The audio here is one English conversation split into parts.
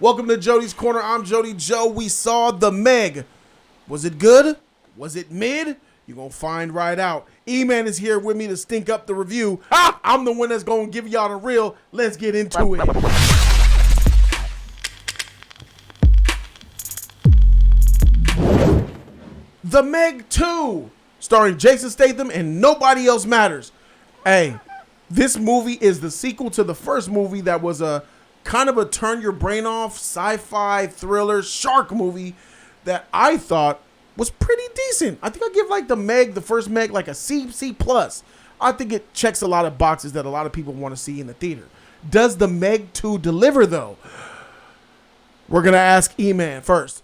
Welcome to Jody's Corner. I'm Jody Joe. We saw the MEG. Was it good? Was it mid? You're going to find right out. E-Man is here with me to stink up the review. I'm the one that's going to give y'all the real. Let's get into it. The MEG 2, starring Jason Statham and nobody else matters. Hey, this movie is the sequel to the first movie that was a kind of a turn your brain off sci-fi thriller shark movie that I thought was pretty decent. I think I give like the first MEG, like a C+. I think it checks a lot of boxes that a lot of people want to see in the theater. Does the MEG 2 deliver though? We're going to ask E-Man first.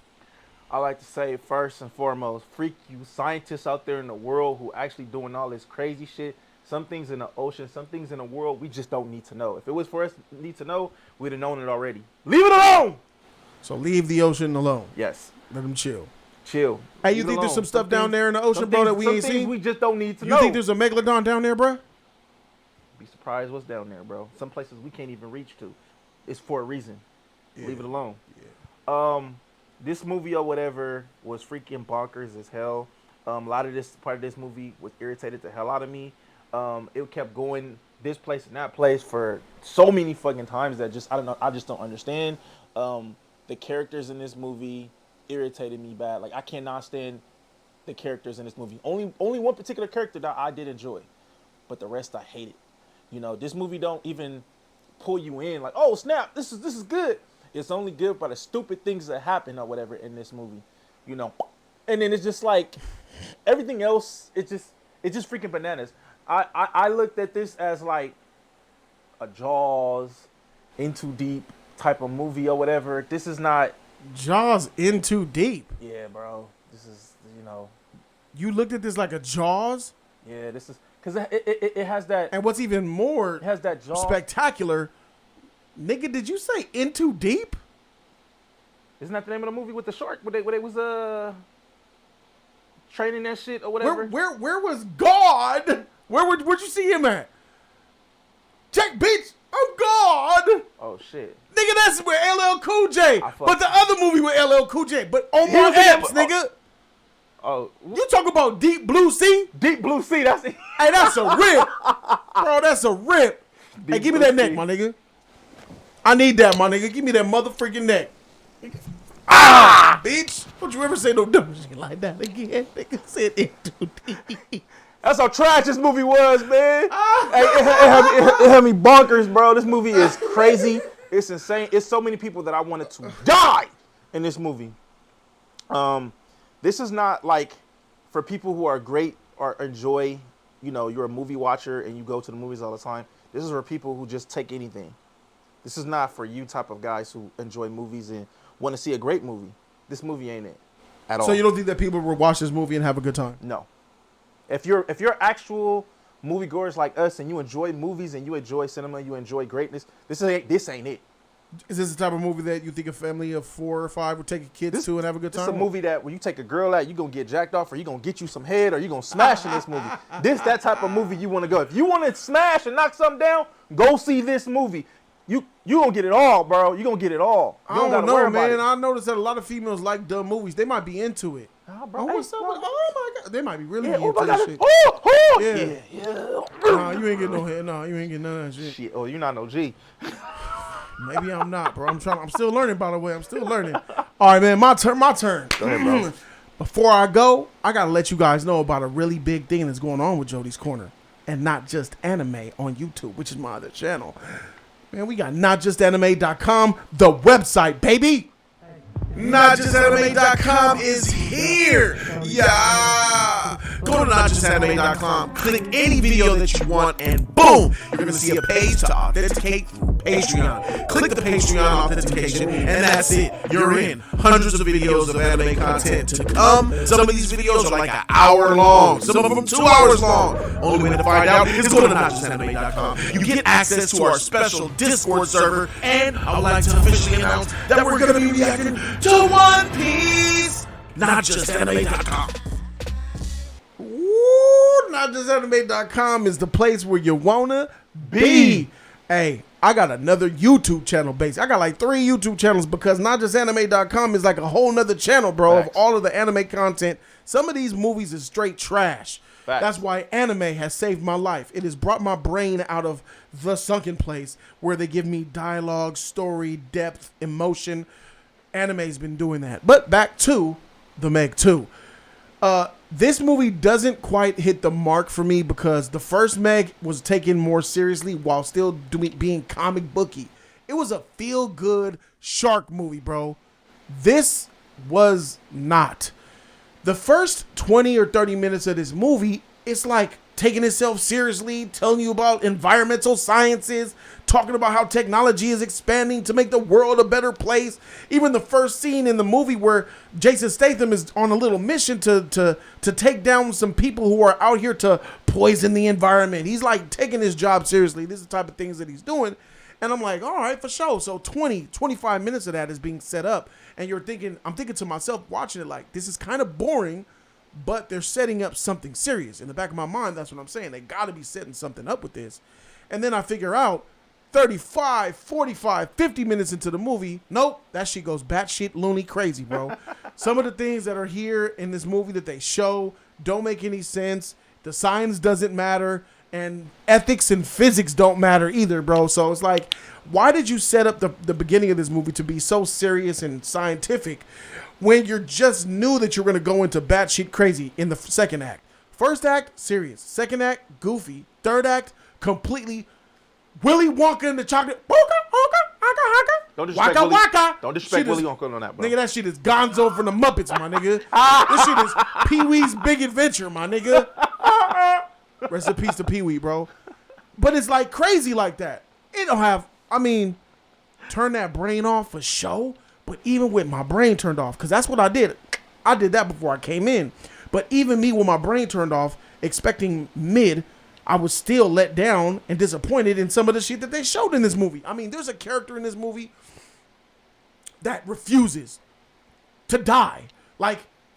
I like to say first and foremost, freak you scientists out there in the world who actually doing all this crazy shit. Some things in the ocean, some things in the world we just don't need to know. If it was for us to need to know, we'd have known it already. Leave it alone! So leave the ocean alone. Yes. Let them chill. Chill. Hey, you think there's some stuff down there in the ocean, bro, that we ain't seen? We just don't need to know. You think there's a megalodon down there, bro? Be surprised what's down there, bro. Some places we can't even reach to. It's for a reason. Yeah. Leave it alone. Yeah. This movie or whatever was freaking bonkers as hell. A lot of this part of this movie was irritated the hell out of me. It kept going this place and that place for so many fucking times that just I don't know. I just don't understand. The characters in this movie irritated me bad. Like I cannot stand the characters in this movie. Only one particular character that I did enjoy, but the rest I hated. You know, this movie don't even pull you in. Like, oh snap, this is good. It's only good by the stupid things that happen or whatever in this movie, you know. And then it's just like everything else. It's just freaking bananas. I looked at this as like a Jaws, Into Deep type of movie or whatever. This is not Jaws Into Deep. Yeah, bro. This is, you know. You looked at this like a Jaws? Yeah, this is because it has that. And what's even more it has that Jaws spectacular. Nigga, did you say Into Deep? Isn't that the name of the movie with the shark? Where they was training that shit or whatever? Where was God? Where'd you see him at? Check, bitch. I'm God. Oh shit. Nigga, that's where LL Cool J. But the other movie with LL Cool J. But on my apps, nigga. Oh. You talk about Deep Blue Sea? Deep Blue Sea. That's it. Hey, that's a rip. Bro, that's a rip. Deep hey, give me Blue that neck, Sea. my nigga. I need that, my nigga. Give me that motherfucking neck. Bitch. Don't you ever say no dumb shit like that again. Nigga said Into Deep. That's how trash this movie was, man. Hey, it had me bonkers, bro. This movie is crazy. It's insane. It's so many people that I wanted to die in this movie. This is not like for people who are great or enjoy, you know, you're a movie watcher and you go to the movies all the time. This is for people who just take anything. This is not for you type of guys who enjoy movies and want to see a great movie. This movie ain't it at all. So you don't think that people will watch this movie and have a good time? No. If you're actual moviegoers like us and you enjoy movies and you enjoy cinema, you enjoy greatness, this ain't it. Is this the type of movie that you think a family of 4 or 5 would take kids to and have a good time? This is a movie that when you take a girl out, you're going to get jacked off or you're going to get you some head or you're going to smash in this movie. This that type of movie you want to go. If you want to smash and knock something down, go see this movie. You gonna get it all, bro. You gonna get it all. You I don't know, man. It. I noticed that a lot of females like dumb movies. They might be into it. Bro, what's up? Oh my god, they might be really into my this shit. Yeah. Nah, you ain't getting no head. Nah, you ain't getting none of that shit. Oh, you're not no G. Maybe I'm not, bro. I'm still learning, by the way. I'm still learning. All right, man. My turn. Go ahead, bro. Before I go, I gotta let you guys know about a really big thing that's going on with Jody's Corner, and not just anime on YouTube, which is my other channel. Man, we got notjustanime.com, the website, baby. Notjustanime.com is here. Yeah. Go to notjustanime.com, click any video that you want, and boom, you're going to see a page to authenticate through Patreon. Click the Patreon authentication, and that's it. You're in. Hundreds of videos of anime content to come. Some of these videos are like an hour long. Some of them 2 hours long. Only way to find out is go to notjustanime.com. You get access to our special Discord server, and I would like to officially announce that we're going to be reacting to One Piece. Notjustanime.com. Notjustanime.com is the place where you wanna be. Hey, I got another YouTube channel based. I got like 3 YouTube channels because notjustanime.com is like a whole nother channel, bro, Facts. of all of the anime content. Some of these movies is straight trash. Facts. That's why anime has saved my life. It has brought my brain out of the sunken place where they give me dialogue, story, depth, emotion. Anime's been doing that. But back to the Meg 2. This movie doesn't quite hit the mark for me because the first Meg was taken more seriously while still being comic booky. It was a feel-good shark movie, bro. This was not. The first 20 or 30 minutes of this movie, it's like taking itself seriously, telling you about environmental sciences, talking about how technology is expanding to make the world a better place. Even the first scene in the movie where Jason Statham is on a little mission to take down some people who are out here to poison the environment. He's like taking his job seriously. This is the type of things that he's doing. And I'm like, all right, for sure. So 25 minutes of that is being set up. And I'm thinking to myself watching it like, this is kind of boring, but they're setting up something serious. In the back of my mind, that's what I'm saying. They got to be setting something up with this. And then I figure out 35, 45, 50 minutes into the movie, nope, that shit goes batshit loony crazy, bro. Some of the things that are here in this movie that they show don't make any sense. The science doesn't matter. And ethics and physics don't matter either, bro. So it's like, why did you set up the beginning of this movie to be so serious and scientific when you just knew that you were going to go into batshit crazy in the second act? First act, serious. Second act, goofy. Third act, completely Willy Wonka in the chocolate. Don't disrespect Waka Willy. waka. Don't disrespect Shit is- Willy Wonka on that, bro. Nigga, that shit is Gonzo from the Muppets, my nigga. This shit is Pee-wee's Big Adventure, my nigga. Rest in peace to Pee-wee, bro. But it's like crazy like that. It don't have, turn that brain off for show. But even with my brain turned off, because that's what I did. I did that before I came in. But even me with my brain turned off, expecting mid, I was still let down and disappointed in some of the shit that they showed in this movie. There's a character in this movie that refuses to die.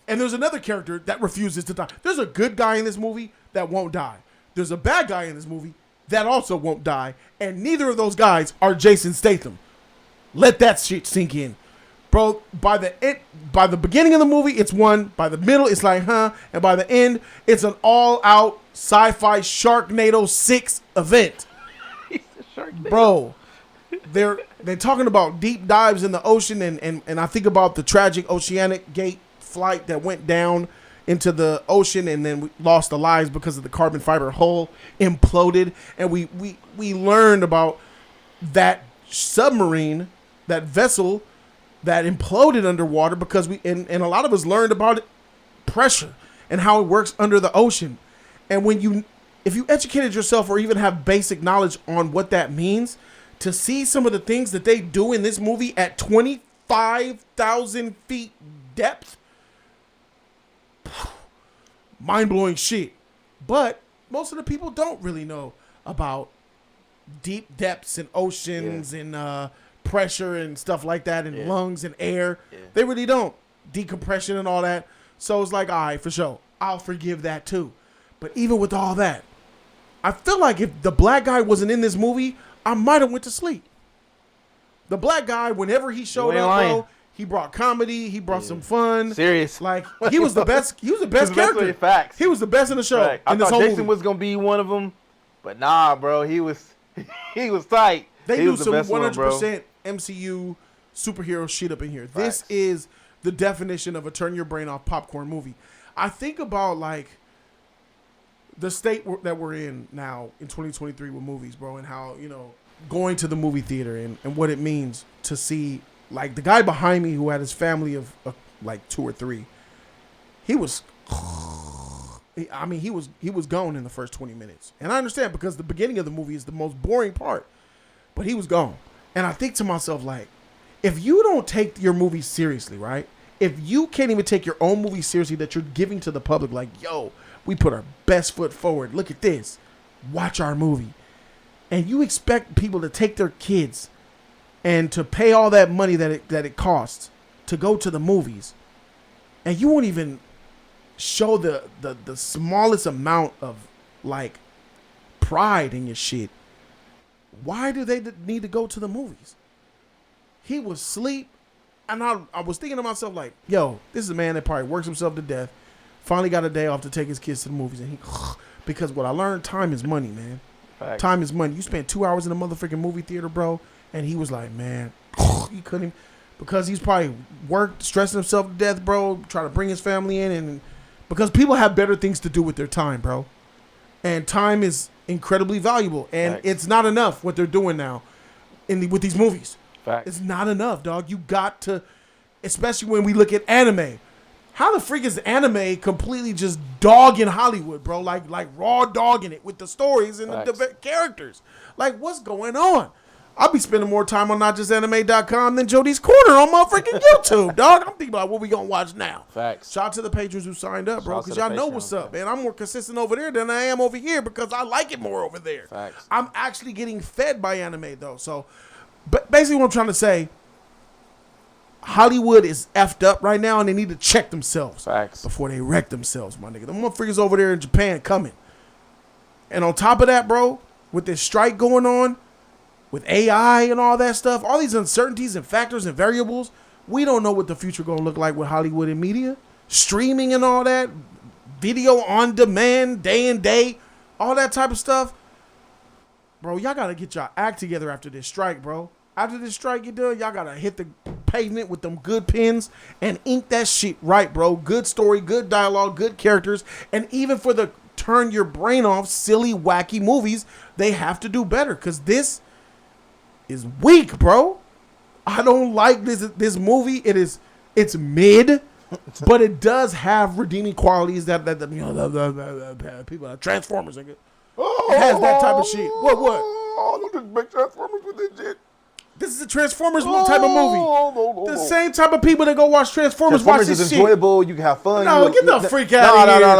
And there's another character that refuses to die. There's a good guy in this movie that won't die. There's a bad guy in this movie that also won't die. And neither of those guys are Jason Statham. Let that shit sink in. Bro, by the beginning of the movie, it's one. By the middle, it's like, huh? And by the end, it's an all-out sci-fi Sharknado 6 event. Bro, they're talking about deep dives in the ocean, and I think about the tragic Oceanic Gate flight that went down into the ocean, and then we lost the lives because of the carbon fiber hull imploded. And we learned about that submarine, that vessel that imploded underwater because and a lot of us learned about it, pressure and how it works under the ocean. And if you educated yourself or even have basic knowledge on what that means, to see some of the things that they do in this movie at 25,000 feet depth, mind-blowing shit. But most of the people don't really know about deep depths and oceans and pressure and stuff like that, and lungs and air. They really don't. Decompression and all that. So it's like, all right, for sure, I'll forgive that too. But even with all that, I feel like if the black guy wasn't in this movie, I might have went to sleep. The black guy, whenever he showed up, bro, he brought comedy. He brought some fun. Serious. Like, he was the best. He was the best character. Facts. He was the best in the show. I thought Jason was gonna be one of them, but nah, bro. He was tight. They do some 100% MCU superhero shit up in here. Facts. This is the definition of a turn your brain off popcorn movie. I think about like the state that we're in now in 2023 with movies, bro, and how, going to the movie theater and what it means to see, like, the guy behind me who had his family of like 2 or 3. He was gone in the first 20 minutes. And I understand, because the beginning of the movie is the most boring part. But he was gone. And I think to myself, like, if you don't take your movie seriously, right? If you can't even take your own movie seriously that you're giving to the public, like, yo, we put our best foot forward. Look at this. Watch our movie. And you expect people to take their kids and to pay all that money that it costs to go to the movies. And you won't even show the smallest amount of, like, pride in your shit. why do they need to go to the movies? He was asleep, and I was thinking to myself like, yo, this is a man that probably works himself to death, finally got a day off to take his kids to the movies, and he because what I learned, time is money, man. Facts. Time is money. You spent 2 hours in a motherfucking movie theater, bro, and he was like, man, he couldn't, because he's probably worked, stressing himself to death, bro, trying to bring his family in, and because people have better things to do with their time, bro, and time is incredibly valuable, and Facts. It's not enough what they're doing now with these movies. Facts. It's not enough, dog. You got to, especially when we look at anime. How the freak is anime completely just dogging Hollywood, bro? Like raw dogging it with the stories and the characters. Like, what's going on? I'll be spending more time on notjustanime.com than Jody's Corner on my freaking YouTube, dog. I'm thinking about what we gonna watch now. Facts. Shout out to the patrons who signed up, bro, because y'all know what's up, man. I'm more consistent over there than I am over here because I like it more over there. Facts. I'm actually getting fed by anime, though. So, but basically what I'm trying to say, Hollywood is effed up right now, and they need to check themselves before they wreck themselves, my nigga. Them motherfuckers over there in Japan coming. And on top of that, bro, with this strike going on, with AI and all that stuff, all these uncertainties and factors and variables, we don't know what the future going to look like with Hollywood and media. Streaming and all that, video on demand, day and day, all that type of stuff. Bro, y'all got to get y'all act together after this strike, bro. After this strike get done, y'all got to hit the pavement with them good pens and ink that shit right, bro. Good story, good dialogue, good characters. And even for the turn your brain off silly, wacky movies, they have to do better because this is weak, bro. I don't like this movie. It's mid, but it does have redeeming qualities that the people are Transformers. Nigga. It has that type of shit. What? Oh, don't just make Transformers with this shit. This is a Transformers type of movie. The same type of people that go watch Transformers watch this shit. Enjoyable. You can have fun. No, get the freak out of here. No.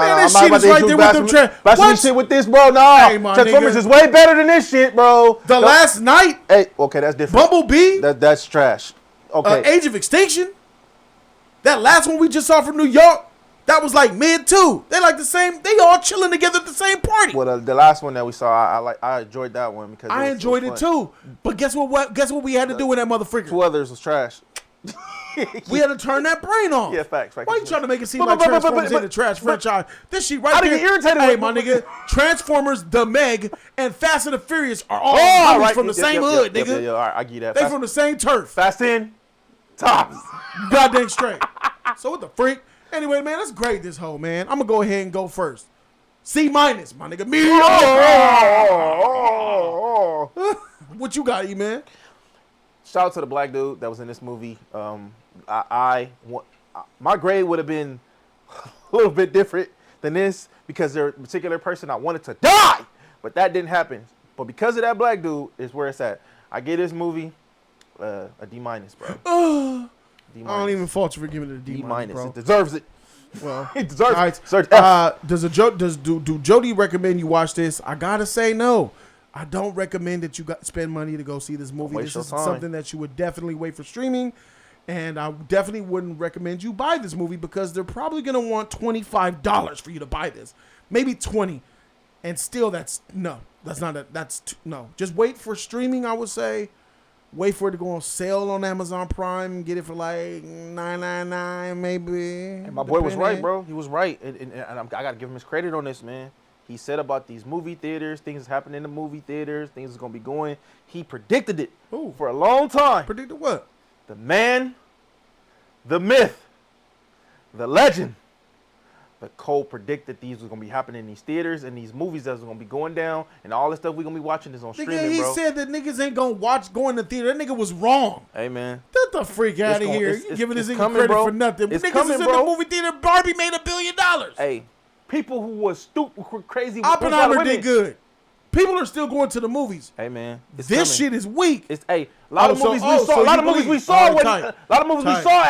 Man, this shit is right there with them Transformers. Shit with this, bro. No. Hey, Transformers is way better than this shit, bro. The Last Night. Hey, okay, that's different. Bumblebee. That's trash. Okay. Age of Extinction. That last one we just saw from New York. That was like mid too. They like the same. They all chilling together at the same party. Well, the last one that we saw, I enjoyed that one because I enjoyed it too. But guess what? Guess what we had to do with that motherfucker? 2 others was trash. We had to turn that brain off. Yeah, facts. Why you trying to make it seem like Transformers in the trash franchise? This shit right there. I get irritated. Hey, my nigga, Transformers, the Meg, and Fast and the Furious are all from the same hood, nigga. Yeah, all right, I get that. They from the same turf. Fast 10, tops. Goddamn straight. So what the freak? Anyway, man, let's grade this whole, man. I'm going to go ahead and go first. C-, my nigga. What you got, E-Man? Shout out to the black dude that was in this movie. My grade would have been a little bit different than this because there's a particular person I wanted to die, but that didn't happen. But because of that black dude is where it's at. I give this movie a D-, bro. I don't even fault you for giving it a D-, bro. It deserves it. Well, it deserves it. Do Jody recommend you watch this? I gotta say no. I don't recommend that you spend money to go see this movie. This is something that you would definitely wait for streaming, and I definitely wouldn't recommend you buy this movie because they're probably gonna want $25 for you to buy this, maybe $20, and still that's no. Just wait for streaming. I would say. Wait for it to go on sale on Amazon Prime and get it for like $9.99 maybe. And my boy was right, bro. He was right. And I got to give him his credit on this, man. He said about these movie theaters, things happening in the movie theaters, things is going to be going. He predicted it for a long time. Predicted what? The man, the myth, the legend. The Cole predicted these was going to be happening in these theaters and these movies that was going to be going down and all the stuff we're going to be watching is on streaming, he bro. Said that niggas ain't going to go in the theater. That nigga was wrong. Hey, man. Get the freak out of here. You giving this nigga credit for nothing. Niggas is in the movie theater. Barbie made $1 billion. Hey, people who was stupid, crazy. Oppenheimer did good. People are still going to the movies. Hey, man. This shit is weak. A lot of movies we saw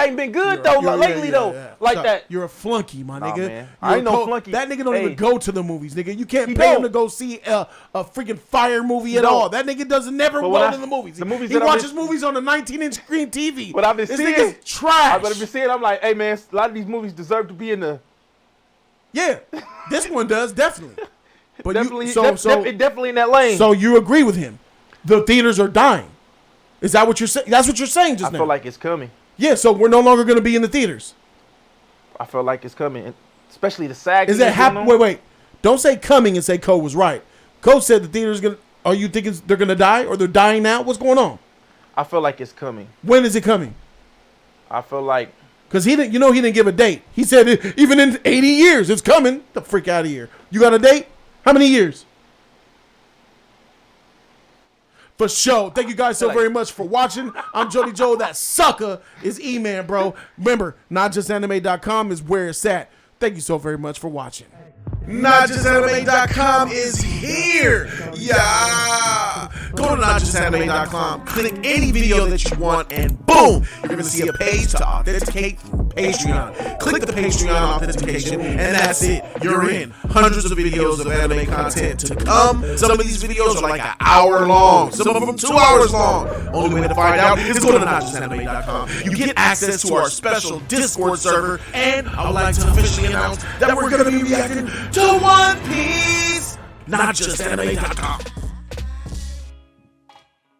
ain't been good lately. Like that. You're a flunky, my nigga. Man. I ain't no flunky. That nigga don't even go to the movies, nigga. You can't pay him to go see a freaking fire movie at all. That nigga doesn't never go to the movies. He watches movies on a 19-inch screen TV. But I've been seeing this nigga's trash. I've been seeing. I'm like, hey man, a lot of these movies deserve to be in the. Yeah, this one does definitely. But definitely in that lane. So you agree with him? the theaters are dying. Is that what you're saying? That's what you're saying just now. I feel like it's coming. Yeah, so we're no longer going to be in the theaters. I feel like it's coming, and especially the SAG. Is that happening? Wait. Don't say coming and say Cole was right. Cole said the theaters going to... Are you thinking they're going to die or they're dying now? What's going on? I feel like it's coming. When is it coming? I feel like... Because he didn't give a date. He said even in 80 years, it's coming. Get the freak out of here. You got a date? How many years? For sure. Thank you guys so very much for watching. I'm Jody Joe. That sucker is E-Man, bro. Remember, notjustanime.com is where it's at. Thank you so very much for watching. NotJustAnime.com is here. Yeah. Go to NotJustAnime.com. Click any video that you want, and boom, you're going to see a page to authenticate through Patreon. Click the Patreon authentication, and that's it. You're in. Hundreds of videos of anime content to come. Some of these videos are like an hour long. Some of them 2 hours long. Only way to find out is go to NotJustAnime.com. You get access to our special Discord server, and I would like to officially announce that we're going to be reacting to One Piece. NotJustAnime.com.